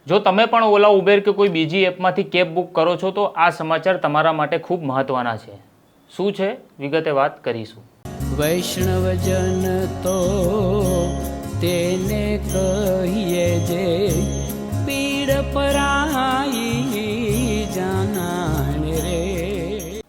જો તમે પણ ઓલા ઉબેર કે કોઈ બીજી એપમાંથી કેબ બુક કરો છો તો આ સમાચાર તમારા માટે ખૂબ મહત્વના છે. શું છે વિગતે વાત કરીશું. વૈષ્ણવજન તો તેને કહીએ જે પીડ પરાઈ જાનાને રે.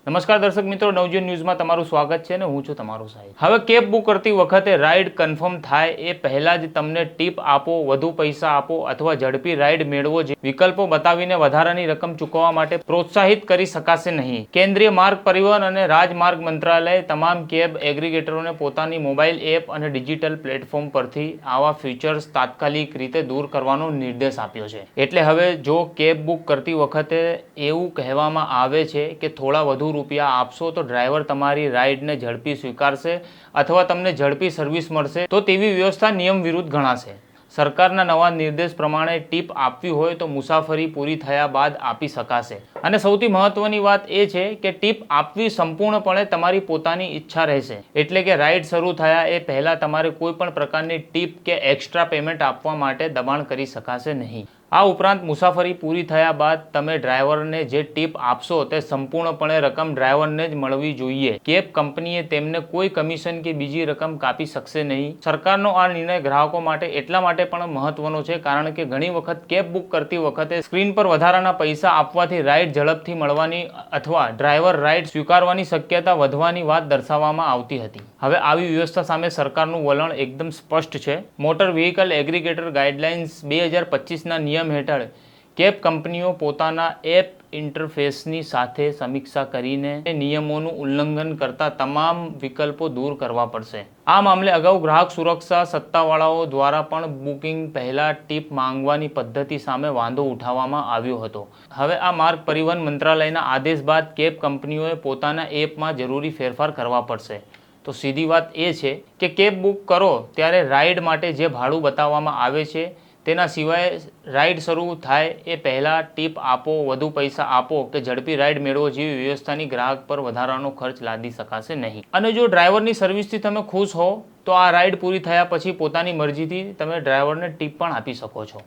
નમસ્કાર દર્શક મિત્રો, નવજીવન ન્યૂઝમાં તમારું સ્વાગત છે અને હું છું તમારો સાહેબ. હવે કેબ બુક કરતી વખતે રાઇડ કન્ફર્મ થાય એ પહેલાં જ તમને ટીપ આપો, વધુ પૈસા આપો અથવા ઝડપી રાઇડ મેળવો જે વિકલ્પો બતાવીને વધારાની રકમ ચૂકવવા માટે પ્રોત્સાહિત કરી શકાશે નહીં. કેન્દ્રીય માર્ગ પરિવહન અને રાજમાર્ગ મંત્રાલયે તમામ કેબ એગ્રીગેટરોને પોતાની મોબાઈલ એપ અને ડિજિટલ પ્લેટફોર્મ પરથી આવા ફીચર્સ તાત્કાલિક રીતે દૂર કરવાનો નિર્દેશ આપ્યો છે. એટલે હવે જો કેબ બુક કરતી વખતે એવું કહેવામાં આવે છે કે થોડા વધુ રૂપિયા આપશો તો ડ્રાઈવર તમારી રાઇડને ઝડપી સ્વીકારશે અથવા તમને ઝડપી સર્વિસ મળશે તો તેવી વ્યવસ્થા નિયમ વિરુદ્ધ ગણાશે. સરકારના નવા નિર્દેશ પ્રમાણે ટીપ આપવી હોય તો મુસાફરી પૂરી થયા બાદ આપી શકાશે. અને સૌથી મહત્વની વાત એ છે કે ટીપ આપવી સંપૂર્ણપણે તમારી પોતાની ઈચ્છા રહેશે. એટલે કે રાઇડ શરૂ થયા એ પહેલાં તમારે કોઈ પણ પ્રકારની ટીપ કે એક્સ્ટ્રા પેમેન્ટ આપવા માટે દબાણ કરી શકાશે નહીં. આ ઉપરાંત મુસાફરી પૂરી થયા બાદ તમે ડ્રાઈવરને જે ટીપ આપશો તે સંપૂર્ણપણે રકમ ડ્રાઈવરને જ મળવી જોઈએ. કેબ કંપનીએ તેમને કોઈ કમિશન કે બીજી રકમ કાપી શકશે નહીં. સરકારનો આ નિર્ણય ગ્રાહકો માટે એટલા માટે પણ મહત્વનો છે કારણ કે ઘણી વખત કેબ બુક કરતી વખતે સ્ક્રીન પર વધારાના પૈસા આપવાથી રાઇડ ઝડપથી મળવાની અથવા ડ્રાઈવર રાઇડ સ્વીકારવાની શક્યતા વધવાની વાત દર્શાવવામાં આવતી હતી. હવે આવી વ્યવસ્થા સામે સરકારનું વલણ એકદમ સ્પષ્ટ છે. મોટર વ્હીકલ એગ્રીગેટર ગાઈડલાઇન્સ 2025ના નિયમ હેઠળ કેબ કંપનીઓ પોતાના એપ ઇન્ટરફેસની સાથે સમીક્ષા કરીને નિયમોનું ઉલ્લંઘન કરતા તમામ વિકલ્પો દૂર કરવા પડશે. આ મામલે અગાઉ ગ્રાહક સુરક્ષા સત્તાવાળાઓ દ્વારા પણ બુકિંગ પહેલા ટીપ માંગવાની પદ્ધતિ સામે વાંધો ઉઠાવવામાં આવ્યો હતો. હવે આ માર્ગ પરિવહન મંત્રાલયના આદેશ બાદ કેબ કંપનીઓએ પોતાના એપમાં જરૂરી ફેરફાર કરવા પડશે. તો સીધી વાત એ છે કે કેબ બુક કરો ત્યારે રાઇડ માટે જે ભાડું બતાવવામાં આવે છે તેના સિવાય રાઇડ શરૂ થાય એ પહેલાં ટીપ આપો, વધુ પૈસા આપો કે ઝડપી રાઇડ મેળવો જેવી વ્યવસ્થાની ગ્રાહક પર વધારાનો ખર્ચ લાદી શકાશે નહીં. અને જો ડ્રાઈવરની સર્વિસથી તમે ખુશ હો તો આ રાઇડ પૂરી થયા પછી પોતાની મરજીથી તમે ડ્રાઈવરને ટીપ પણ આપી શકો છો.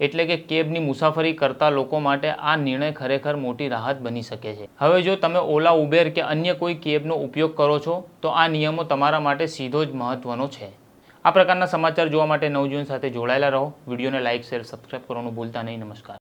એટલે કે કેબની મુસાફરી કરતા લોકો માટે આ નિર્ણય ખરેખર મોટી રાહત બની શકે છે. હવે જો તમે ઓલા, ઉબેર કે અન્ય કોઈ કેબનો ઉપયોગ કરો છો તો આ નિયમો તમારા માટે સીધો જ મહત્વનો છે. આ પ્રકારના સમાચાર જોવા માટે નવજીવન સાથે જોડાયેલા રહો. વિડીયોને લાઇક, શેર, સબસ્ક્રાઇબ કરવાનું ભૂલતા નહીં. નમસ્કાર.